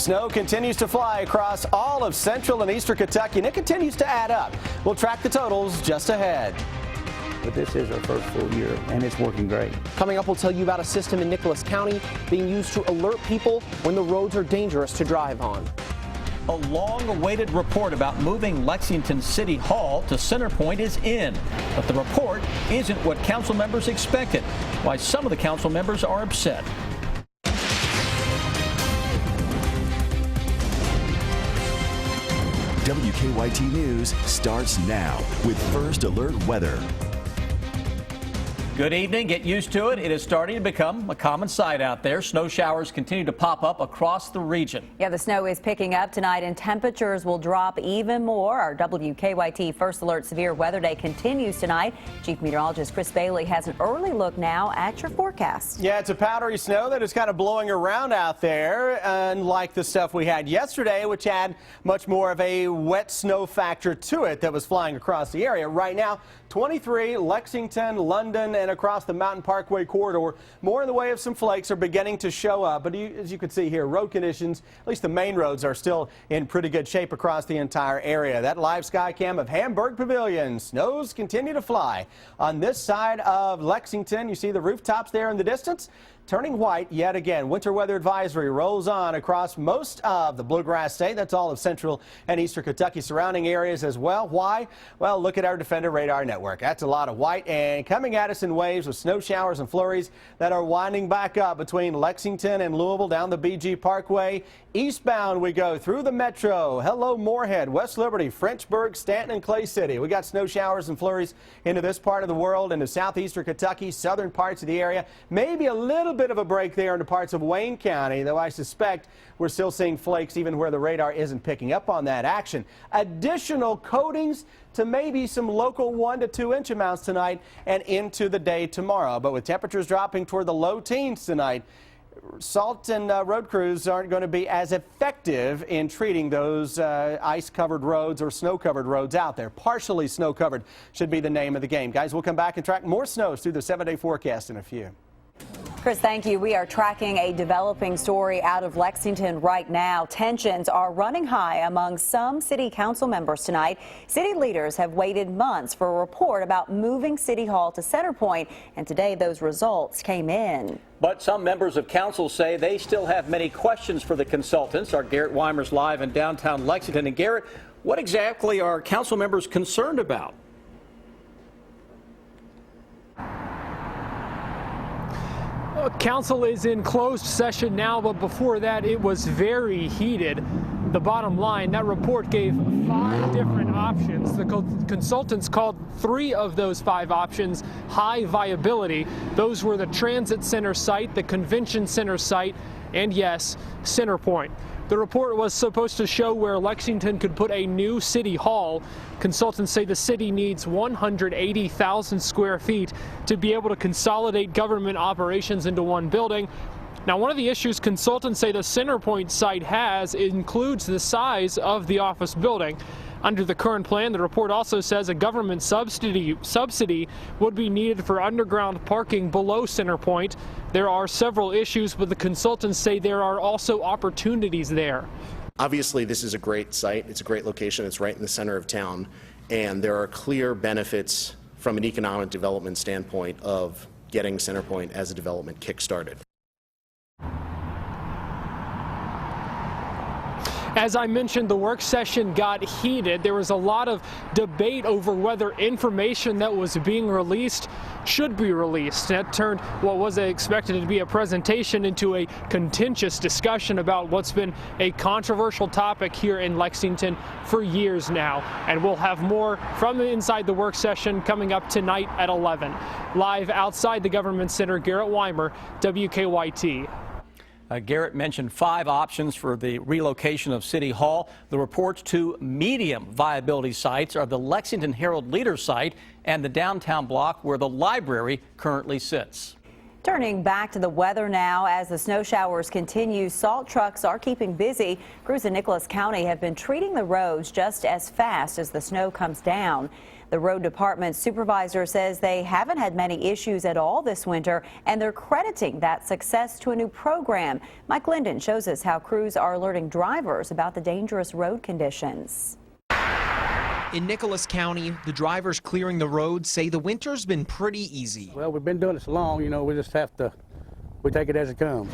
Snow continues to fly across all of central and eastern Kentucky, and it continues to add up. We'll track the totals just ahead. But this is our first full year, and it's working great. Coming up, we'll tell you about a system in Nicholas County being used to alert people when the roads are dangerous to drive on. A long-awaited report about moving Lexington City Hall to Centerpoint is in, but the report isn't what council members expected. Why some of the council members are upset. WKYT News starts now with First Alert Weather. Good evening. Get used to it. It is starting to become a common sight out there. Snow showers continue to pop up across the region. Yeah, the snow is picking up tonight and temperatures will drop even more. Our WKYT First Alert Severe Weather Day continues tonight. Chief Meteorologist Chris Bailey has an early look now at your forecast. Yeah, it's a powdery snow that is kind of blowing around out there, unlike the stuff we had yesterday, which had much more of a wet snow factor to it that was flying across the area. Right now, 23, Lexington, London, and across the Mountain Parkway corridor. More in the way of some flakes are beginning to show up. But as you can see here, road conditions, at least the main roads, are still in pretty good shape across the entire area. That live sky cam of Hamburg Pavilion. Snows continue to fly. On this side of Lexington, you see the rooftops there in the distance turning white yet again. Winter weather advisory rolls on across most of the Bluegrass State. That's all of central and eastern Kentucky, surrounding areas as well. Why? Well, look at our Defender radar network. That's a lot of white and coming at us in waves with snow showers and flurries that are winding back up between Lexington and Louisville down the BG Parkway. Eastbound we go through the metro. Hello, Moorhead, West Liberty, Frenchburg, Stanton, and Clay City. We got snow showers and flurries into this part of the world, into southeastern Kentucky, southern parts of the area. Maybe a little bit of a break there into parts of Wayne County, though I suspect we're still seeing flakes even where the radar isn't picking up on that action. Additional coatings to maybe some local 1 to 2 inch amounts tonight and into the day tomorrow. But with temperatures dropping toward the low teens tonight, salt and road crews aren't going to be as effective in treating those ice-covered roads or snow-covered roads out there. Partially snow-covered should be the name of the game. Guys, we'll come back and track more snows through the 7-day forecast in a few. Chris, thank you. We are tracking a developing story out of Lexington right now. Tensions are running high among some city council members tonight. City leaders have waited months for a report about moving City Hall to Centerpoint, and today those results came in. But some members of council say they still have many questions for the consultants. Our Garrett Weimer's live in downtown Lexington. And Garrett, what exactly are council members concerned about? Council is in closed session now, but before that it was very heated. The bottom line, that report gave 5 different options. The consultants called 3 of those 5 options high viability. Those were the transit center site, the convention center site, and yes, Centerpoint. The report was supposed to show where Lexington could put a new city hall. Consultants say the city needs 180,000 square feet to be able to consolidate government operations into one building. Now, one of the issues consultants say the Centerpoint site has includes the size of the office building. Under the current plan, the report also says a government subsidy would be needed for underground parking below Centerpoint. There are several issues, but the consultants say there are also opportunities there. Obviously, this is a great site. It's a great location. It's right in the center of town, and there are clear benefits from an economic development standpoint of getting Centerpoint as a development kick-started. As I mentioned, the work session got heated. There was a lot of debate over whether information that was being released should be released. That turned what was expected to be a presentation into a contentious discussion about what's been a controversial topic here in Lexington for years now. And we'll have more from inside the work session coming up tonight at 11. Live outside the Government Center, Garrett Weimer, WKYT. Garrett mentioned 5 options for the relocation of City Hall. The reports to medium viability sites are the Lexington Herald Leader site and the downtown block where the library currently sits. Turning back to the weather now, as the snow showers continue, salt trucks are keeping busy. Crews in Nicholas County have been treating the roads just as fast as the snow comes down. The road department supervisor says they haven't had many issues at all this winter, and they're crediting that success to a new program. Mike Linden shows us how crews are alerting drivers about the dangerous road conditions. In Nicholas County, the drivers clearing the roads say the winter's been pretty easy. Well, we've been doing it so long, we just we take it as it comes.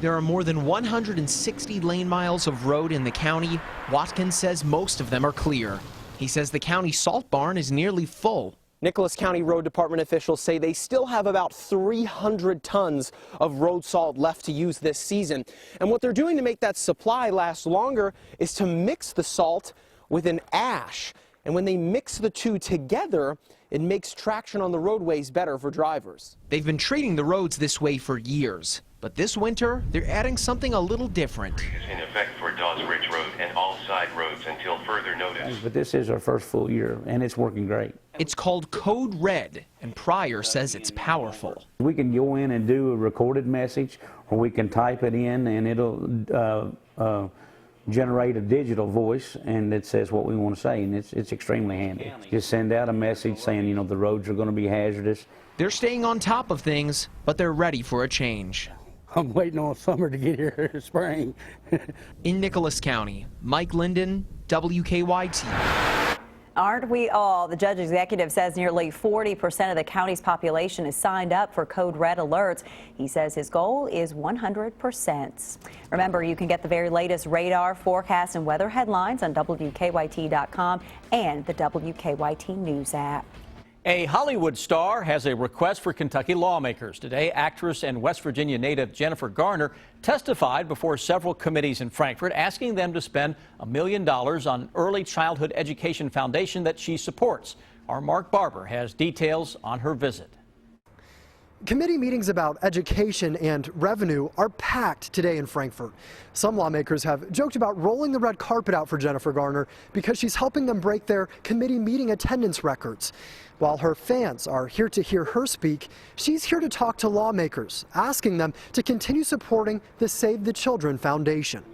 There are more than 160 lane miles of road in the county. Watkins says most of them are clear. He says the county salt barn is nearly full. Nicholas County Road Department officials say they still have about 300 tons of road salt left to use this season. And what they're doing to make that supply last longer is to mix the salt with an ash. And when they mix the two together, it makes traction on the roadways better for drivers. They've been treating the roads this way for years, but this winter they're adding something a little different. Is in effect for Dawes Ridge Road and all side roads until further notice. But this is our first full year, and it's working great. It's called Code Red, and Pryor says it's powerful. We can go in and do a recorded message, or we can type it in, and it'll generate a digital voice, and it says what we want to say, and it's extremely handy. Just send out a message saying, the roads are going to be hazardous. They're staying on top of things, but they're ready for a change. I'm waiting on summer to get here, spring. In Nicholas County, Mike Linden, WKYT. Aren't we all? The judge executive says nearly 40% of the county's population is signed up for Code Red alerts. He says his goal is 100%. Remember, you can get the very latest radar, forecast, and weather headlines on WKYT.com and the WKYT News app. A Hollywood star has a request for Kentucky lawmakers. Today, actress and West Virginia native Jennifer Garner testified before several committees in Frankfort, asking them to spend $1 million on an early childhood education foundation that she supports. Our Mark Barber has details on her visit. Committee meetings about education and revenue are packed today in Frankfort. Some lawmakers have joked about rolling the red carpet out for Jennifer Garner because she's helping them break their committee meeting attendance records. While her fans are here to hear her speak, she's here to talk to lawmakers, asking them to continue supporting the Save the Children Foundation.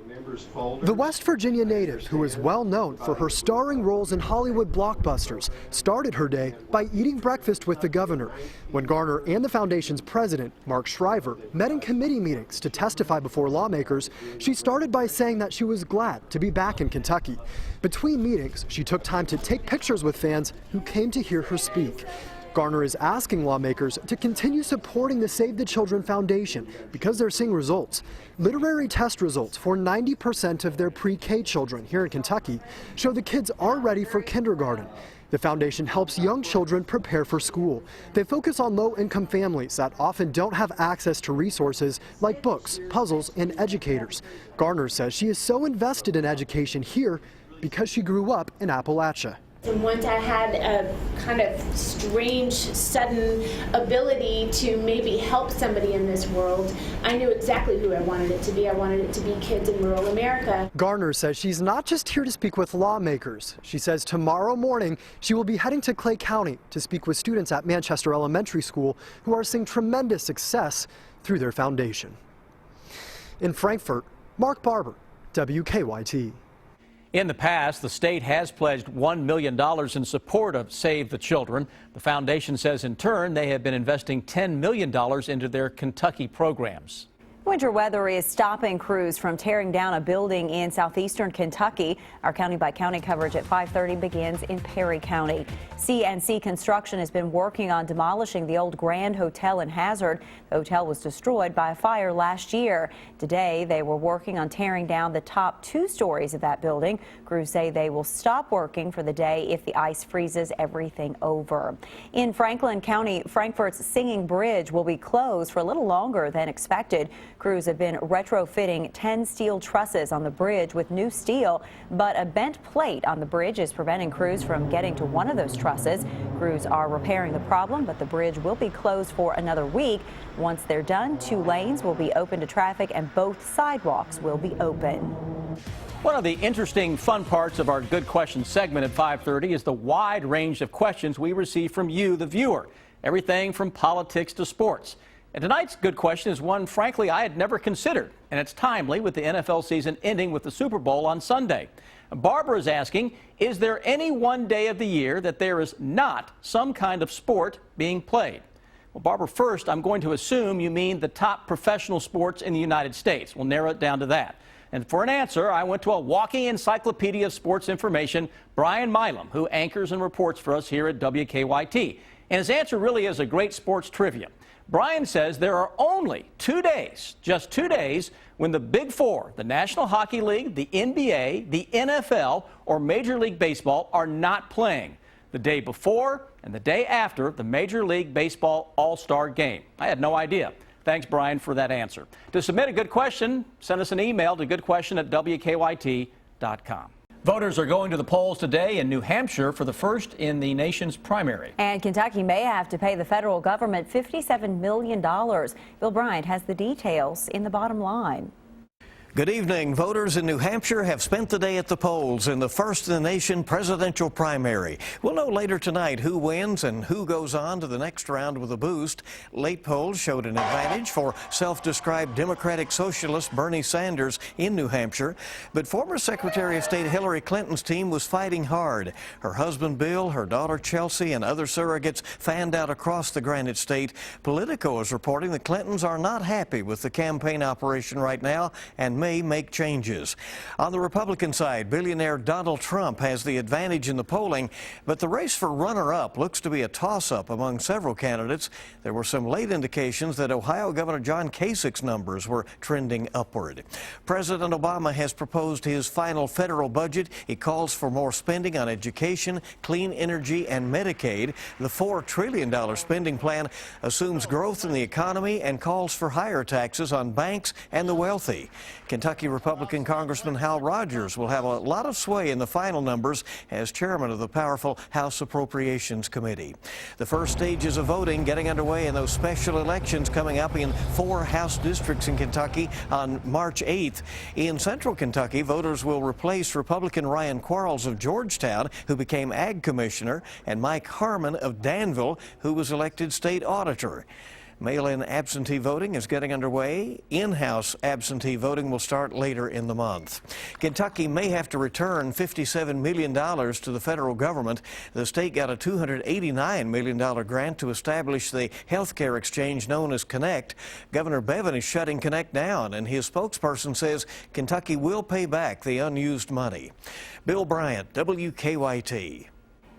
The West Virginia native, who is well known for her starring roles in Hollywood blockbusters, started her day by eating breakfast with the governor. When Garner and the foundation's president, Mark Shriver, met in committee meetings to testify before lawmakers, she started by saying that she was glad to be back in Kentucky. Between meetings, she took time to take pictures with fans who came to hear her speak. Garner is asking lawmakers to continue supporting the Save the Children Foundation because they're seeing results. Literary test results for 90% of their pre-K children here in Kentucky show the kids are ready for kindergarten. The foundation helps young children prepare for school. They focus on low-income families that often don't have access to resources like books, puzzles, and educators. Garner says she is so invested in education here because she grew up in Appalachia. And once I had a kind of strange, sudden ability to maybe help somebody in this world, I knew exactly who I wanted it to be. I wanted it to be kids in rural America. Garner says she's not just here to speak with lawmakers. She says tomorrow morning she will be heading to Clay County to speak with students at Manchester Elementary School who are seeing tremendous success through their foundation. In Frankfort, Mark Barber, WKYT. In the past, the state has pledged $1 million in support of Save the Children. The foundation says in turn they have been investing $10 million into their Kentucky programs. Winter weather is stopping crews from tearing down a building in southeastern Kentucky. Our county by county coverage at 5:30 begins in Perry County. CNC Construction has been working on demolishing the old Grand Hotel in Hazard. The hotel was destroyed by a fire last year. Today, they were working on tearing down the top 2 stories of that building. Crews say they will stop working for the day if the ice freezes everything over. In Franklin County, Frankfort's Singing Bridge will be closed for a little longer than expected. Crews have been retrofitting 10 steel trusses on the bridge with new steel, but a bent plate on the bridge is preventing crews from getting to one of those trusses. Crews are repairing the problem, but the bridge will be closed for another week. Once they're done, 2 lanes will be open to traffic and both sidewalks will be open. One of the interesting, fun parts of our Good Questions segment at 5:30 is the wide range of questions we receive from you, the viewer. Everything from politics to sports. And tonight's good question is one, frankly, I had never considered, and it's timely with the NFL season ending with the Super Bowl on Sunday. Barbara is asking, is there any one day of the year that there is not some kind of sport being played? Well, Barbara, first, I'm going to assume you mean the top professional sports in the United States. We'll narrow it down to that. And for an answer, I went to a walking encyclopedia of sports information, Brian Milam, who anchors and reports for us here at WKYT. And his answer really is a great sports trivia. Brian says there are only 2 days, just 2 days, when the Big Four, the National Hockey League, the NBA, the NFL, or Major League Baseball are not playing. The day before and the day after the Major League Baseball All-Star Game. I had no idea. Thanks, Brian, for that answer. To submit a good question, send us an email to goodquestion@wkyt.com. Voters are going to the polls today in New Hampshire for the first in the nation's primary. And Kentucky may have to pay the federal government $57 million. Bill Bryant has the details in the bottom line. Good evening. Voters in New Hampshire have spent the day at the polls in the first in the nation presidential primary. We'll know later tonight who wins and who goes on to the next round with a boost. Late polls showed an advantage for self-described Democratic Socialist Bernie Sanders in New Hampshire. But former Secretary of State Hillary Clinton's team was fighting hard. Her husband Bill, her daughter Chelsea, and other surrogates fanned out across the Granite State. Politico is reporting the Clintons are not happy with the campaign operation right now and may make changes. On the Republican side, billionaire Donald Trump has the advantage in the polling, but the race for runner-up looks to be a toss-up among several candidates. There were some late indications that Ohio Governor John Kasich's numbers were trending upward. President Obama has proposed his final federal budget. He calls for more spending on education, clean energy, and Medicaid. The $4 trillion spending plan assumes growth in the economy and calls for higher taxes on banks and the wealthy. Kentucky Republican Congressman Hal Rogers will have a lot of sway in the final numbers as chairman of the powerful House Appropriations Committee. The first stages of voting getting underway in those special elections coming up in 4 House districts in Kentucky on March 8th. In central Kentucky, voters will replace Republican Ryan Quarles of Georgetown, who became Ag Commissioner, and Mike Harmon of Danville, who was elected state auditor. Mail-in absentee voting is getting underway. In-house absentee voting will start later in the month. Kentucky may have to return $57 million to the federal government. The state got a $289 million grant to establish the health care exchange known as Connect. Governor Bevin is shutting Connect down, and his spokesperson says Kentucky will pay back the unused money. Bill Bryant, WKYT.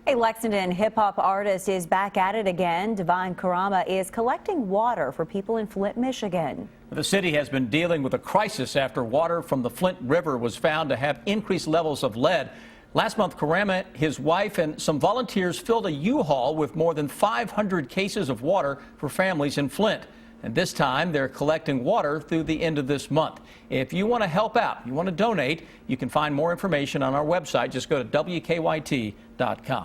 A Lexington hip-hop artist is back at it again. Divine Karama is collecting water for people in Flint, Michigan. The city has been dealing with a crisis after water from the Flint River was found to have increased levels of lead. Last month, Karama, his wife, and some volunteers filled a U-Haul with more than 500 cases of water for families in Flint. And this time, they're collecting water through the end of this month. If you want to help out, you want to donate, you can find more information on our website. Just go to WKYT.com.